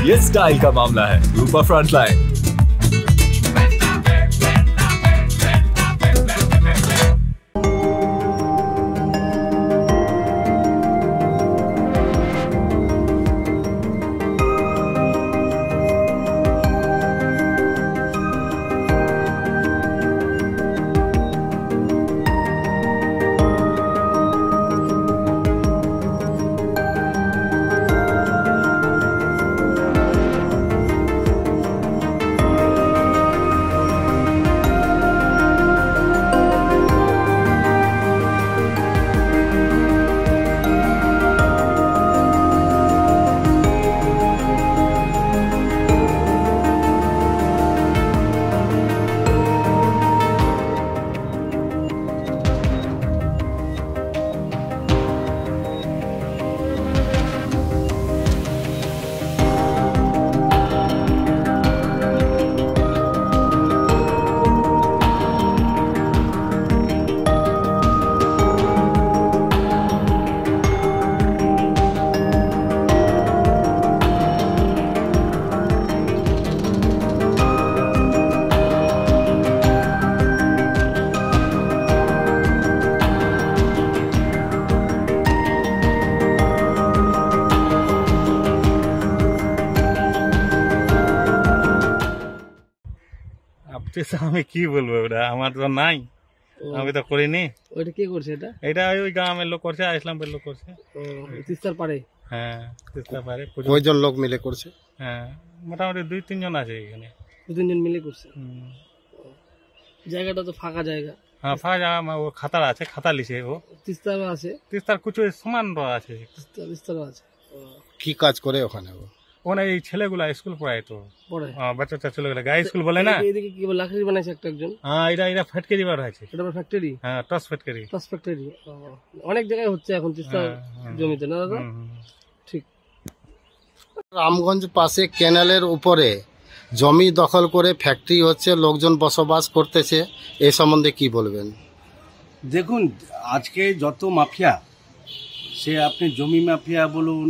ये स्टाइल का मामला है। रूपा फ्रंटलाइन। আমি কি বলবো, ওটা আমার তো নাই, আমি তো করিনি। ওইটা কি করছে? এটা ওই গ্রামের লোক করছে, ইসলামপুরের লোক করছে। তিস্তার পারে? হ্যাঁ, তিস্তার পারে। কয়জন লোক মিলে করছে? হ্যাঁ, মোটামুটি 2-3 জন আছে এখানে। 2-3 জন মিলে করছে। জায়গাটা তো ফাঁকা জায়গা। হ্যাঁ, ফাঁকা জায়গা। ও খাতার আছে, খাতা লিছে। ও তিস্তার আছে? তিস্তার কিছু সমান আছে। তিস্তার আছে। কি কাজ করে ওখানে? ওখানে এই ছেলেগুলা স্কুল পড়ায় তো, পড়ে বাচ্চা ছেলেগুলা গায়ে স্কুল বলে না। এদিকে কি বলে লাকড়ি বানাইছে একজন? হ্যাঁ, এটা ফ্যাক্টরি বার হয়েছে। এটা ফ্যাক্টরি? হ্যাঁ, টস ফ্যাক্টরি। টস ফ্যাক্টরি অনেক জায়গায় হচ্ছে এখন তিস্তার জমিতে, না দাদা? ঠিক। রামগঞ্জ পাশে ক্যানেলের উপরে জমি দখল করে ফ্যাক্টরি হচ্ছে, লোকজন বসবাস করতেছে, এই সম্বন্ধে কি বলবেন? দেখুন, আজকে যত মাফিয়া, সে আপনি জমি মাফিয়া বলুন,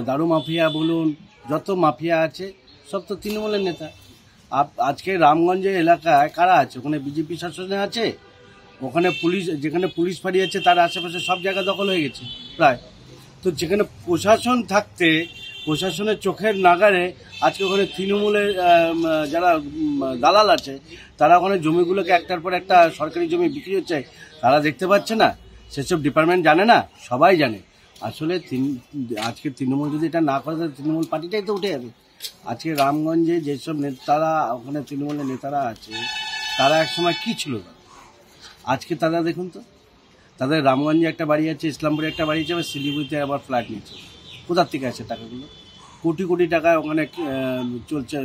দারু মাফিয়া বলুন, যত মাফিয়া আছে সব তো তৃণমূলের নেতা। আজকে রামগঞ্জের এলাকায় কারা আছে? ওখানে বিজেপি শাসনে আছে, ওখানে পুলিশ, যেখানে পুলিশ ফাঁড়ি আছে তার আশেপাশে সব জায়গা দখল হয়ে গেছে প্রায়। তো যেখানে প্রশাসন থাকতে, প্রশাসনের চোখের নাগারে আজকে ওখানে তৃণমূলের যারা দালাল আছে তারা ওখানে জমিগুলোকে একটার পর একটা সরকারি জমি বিক্রি হচ্ছে, তারা দেখতে পাচ্ছে না? সেসব ডিপার্টমেন্ট জানে না? সবাই জানে। আসলে আজকে তৃণমূল যদি এটা না করে, তৃণমূল পার্টিটাই তো উঠে যাবে। আজকে রামগঞ্জে যেসব নেতারা, ওখানে তৃণমূলের নেতারা আছে, তারা একসময় কি ছিল? আজকে তারা দেখুন তো, তাদের রামগঞ্জে একটা বাড়ি আছে, ইসলামপুরে একটা বাড়ি আছে, আবার শিলিগুড়িতে আবার ফ্ল্যাট নিচ্ছে। কোথার থেকে আছে টাকাগুলো? কোটি কোটি টাকা ওখানে চলছে,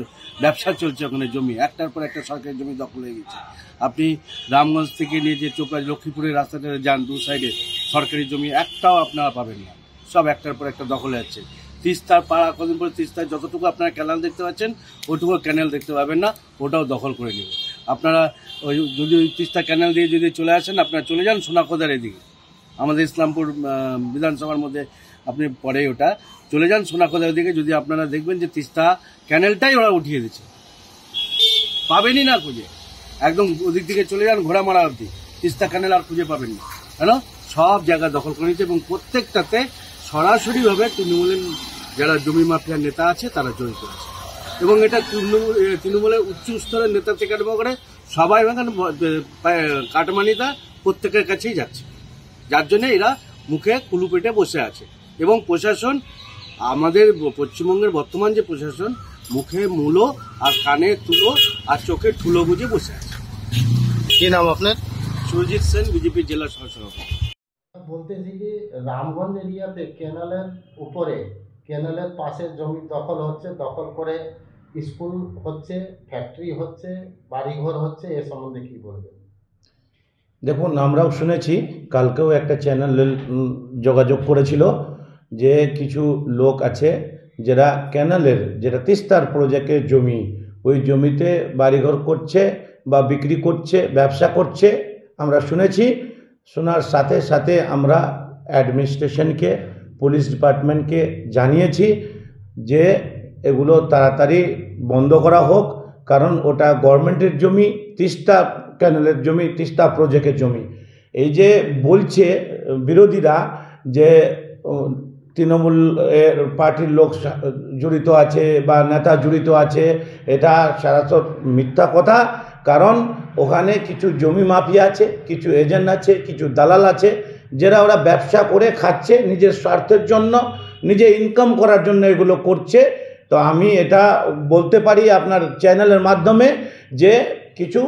ব্যবসা চলছে ওখানে। জমি একটার পর একটা সরকারি জমি দখল হয়ে গেছে। আপনি রামগঞ্জ থেকে নিয়ে যে চোপড়া লক্ষ্মীপুরের রাস্তাটা যান, দু সাইডে সরকারি জমি একটাও আপনারা পাবেন না, সব একটার পর একটা দখলে যাচ্ছে। তিস্তার পাড়া, কদিন পরে তিস্তার যতটুকু আপনারা ক্যানেল দেখতে পাচ্ছেন, ওইটুকু ক্যানেল দেখতে পাবেন না, ওটাও দখল করে নেবে। আপনারা ওই যদি ওই তিস্তা ক্যানেল দিয়ে যদি চলে আসেন, আপনারা চলে যান সোনাখোদার এদিকে, আমাদের ইসলামপুর বিধানসভার মধ্যে আপনি পরে ওটা চলে যান সোনাখোদার দিকে, যদি আপনারা দেখবেন যে তিস্তা ক্যানেলটাই ওরা উঠিয়ে দিচ্ছে, পাবেনই না খুঁজে। একদম ওদিক দিকে চলে যান ঘোড়ামারা অবধি, তিস্তা ক্যানেল আর খুঁজে পাবেন না, কেন? সব জায়গা দখল করে নিচ্ছে এবং প্রত্যেকটাতে সরাসরিভাবে তৃণমূলের যারা জমি মাফিয়ার নেতা আছে তারা জড়িত আছে। এবং এটা তৃণমূলের উচ্চ স্তরের নেতা থেকে আরম্ভ করে সবাই কাটমানিটা প্রত্যেকের কাছেই যাচ্ছে, যার জন্য এরা মুখে কুলু পেটে বসে আছে। এবং প্রশাসন, আমাদের পশ্চিমবঙ্গের বর্তমান যে প্রশাসন, মুখে মূলো আর কানে তুলো আর চোখে ঠুলো বুঝে বসে আছে। কি নাম আপনার? সুরজিৎ সেন, বিজেপি জেলা সহসভাপতি। বলতেছি কি, রামগঞ্জ এরিয়াতে ক্যানেলের উপরে, ক্যানেলের পাশে জমি দখল হচ্ছে, দখল করে স্কুল হচ্ছে, ফ্যাক্টরি হচ্ছে, বাড়িঘর হচ্ছে, এ সম্বন্ধে কি বলবেন? দেখুন, আমরাও শুনেছি, কালকেও একটা চ্যানেল যোগাযোগ করেছিল যে কিছু লোক আছে যারা ক্যানেলের, যেটা তিস্তার প্রজেক্টের জমি, ওই জমিতে বাড়িঘর করছে বা বিক্রি করছে, ব্যবসা করছে। আমরা শুনেছি, শোনার সাথে সাথে আমরা অ্যাডমিনিস্ট্রেশনকে, পুলিশ ডিপার্টমেন্টকে জানিয়েছি যে এগুলো তাড়াতাড়ি বন্ধ করা হোক, কারণ ওটা গভর্নমেন্টের জমি, তিস্তা ক্যানেলের জমি, তিস্তা প্রজেক্টের জমি। এই যে বলছে বিরোধীরা যে তৃণমূল পার্টির লোক জড়িত আছে বা নেতা জড়িত আছে, এটা সরাসরি মিথ্যা কথা। কারণ ওখানে কিছু জমি মাফিয়া আছে, কিছু এজেন্ট আছে, কিছু দালাল আছে, যারা ওরা ব্যবসা করে খাচ্ছে নিজের স্বার্থের জন্য, নিজে ইনকাম করার জন্য এগুলো করছে। তো আমি এটা বলতে পারি আপনার চ্যানেলের মাধ্যমে যে কিছু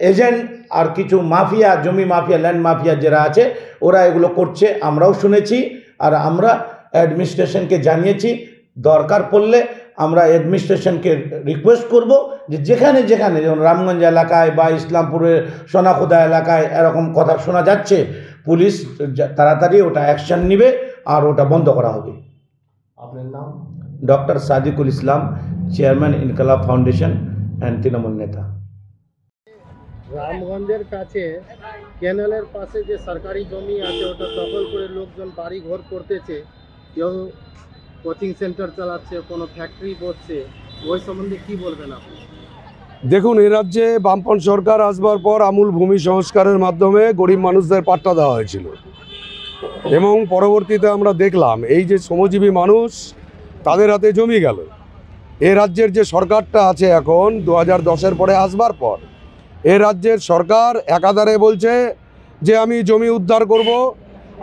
এজেন্ট আর কিছু মাফিয়া, জমি মাফিয়া, ল্যান্ড মাফিয়া যারা আছে ওরা এগুলো করছে, আমরাও শুনেছি। আর আমরা অ্যাডমিনিস্ট্রেশনকে জানিয়েছি, দরকার পড়লে আমরা অ্যাডমিনিস্ট্রেশনকে রিকোয়েস্ট করব যে যেখানে যেখানে, যেমন রামগঞ্জ এলাকায় বা ইসলামপুরের সোনাখুদা এলাকায় এরকম কথা শোনা যাচ্ছে, পুলিশ তাড়াতাড়ি ওটা অ্যাকশন নেবে আর ওটা বন্ধ করা হবে। আপনার নাম? Doctor Sadikul Islam, chairman Inquilab foundation and Trinamool নেতা। রামগঞ্জের কাছে ক্যানেলের পাশে যে সরকারি জমি আছে ওটা দখল করে লোকজন বাড়ি ঘর করতেছে, কেউ কোচিং সেন্টার চালাচ্ছে, কোনো ফ্যাক্টরি বসছে, ওই সম্বন্ধে কি বলবেন আপনি? দেখুন, এ রাজ্যে বামপন সরকার আসবার পর আমূল ভূমি সংস্কারের মাধ্যমে গরিব মানুষদের পাট্টা দেওয়া হয়েছিল এবং পরবর্তীতে আমরা দেখলাম এই যে শ্রমজীবী মানুষ তাদের হাতে জমি গেল। এ রাজ্যের যে সরকারটা আছে এখন 2010-এর পরে আসবার পর, এ রাজ্যের সরকার একাধারে বলছে যে আমি জমি উদ্ধার করব,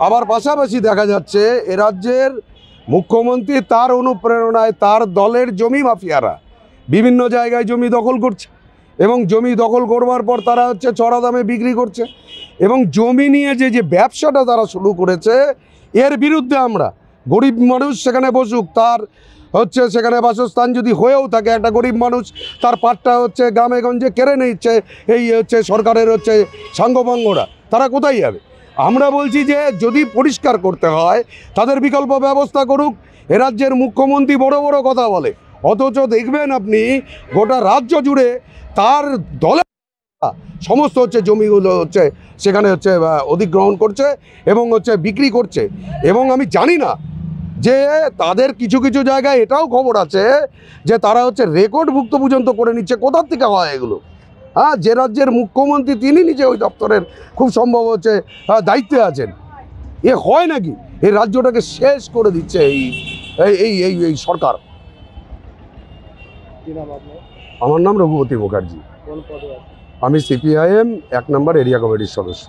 আবার পাশাপাশি দেখা যাচ্ছে এ রাজ্যের মুখ্যমন্ত্রী তার অনুপ্রেরণায় তার দলের জমি মাফিয়ারা বিভিন্ন জায়গায় জমি দখল করছে এবং জমি দখল করবার পর তারা হচ্ছে চড়া দামে বিক্রি করছে এবং জমি নিয়ে যে ব্যবসাটা তারা শুরু করেছে, এর বিরুদ্ধে আমরা, গরিব মানুষ সেখানে বসুক, তার হচ্ছে সেখানে বাসস্থান যদি হয়েও থাকে, একটা গরিব মানুষ তার পাটটা হচ্ছে গ্রামে গঞ্জে কেড়ে নিচ্ছে এই হচ্ছে সরকারের হচ্ছে সাঙ্গপাঙ্গরা, তারা কোথায় যাবে? আমরা বলছি যে যদি পরিষ্কার করতে হয় তাদের বিকল্প ব্যবস্থা করুক। এ রাজ্যের মুখ্যমন্ত্রী বড় বড় কথা বলে, অথচ দেখবেন আপনি গোটা রাজ্য জুড়ে তার দলের সমস্ত হচ্ছে জমিগুলো হচ্ছে সেখানে হচ্ছে অধিগ্রহণ করছে এবং হচ্ছে বিক্রি করছে। এবং আমি জানি না যে তাদের কিছু কিছু জায়গায় এটাও খবর আছে যে তারা হচ্ছে রেকর্ডভুক্ত পর্যন্ত করে নিচ্ছে। কোথার থেকে হয় এগুলো? হ্যাঁ, যে রাজ্যের মুখ্যমন্ত্রী তিনি নিজে ওই দপ্তরের খুব সম্ভব হচ্ছে দায়িত্বে আছেন, এ হয় নাকি? এই রাজ্যটাকে শেষ করে দিচ্ছে এই এই এই এই সরকার। আমার নাম রঘুপতি মুখার্জি, কোন পদে আছে? আমি CPIM 1 নম্বর এরিয়া কমিটির সদস্য।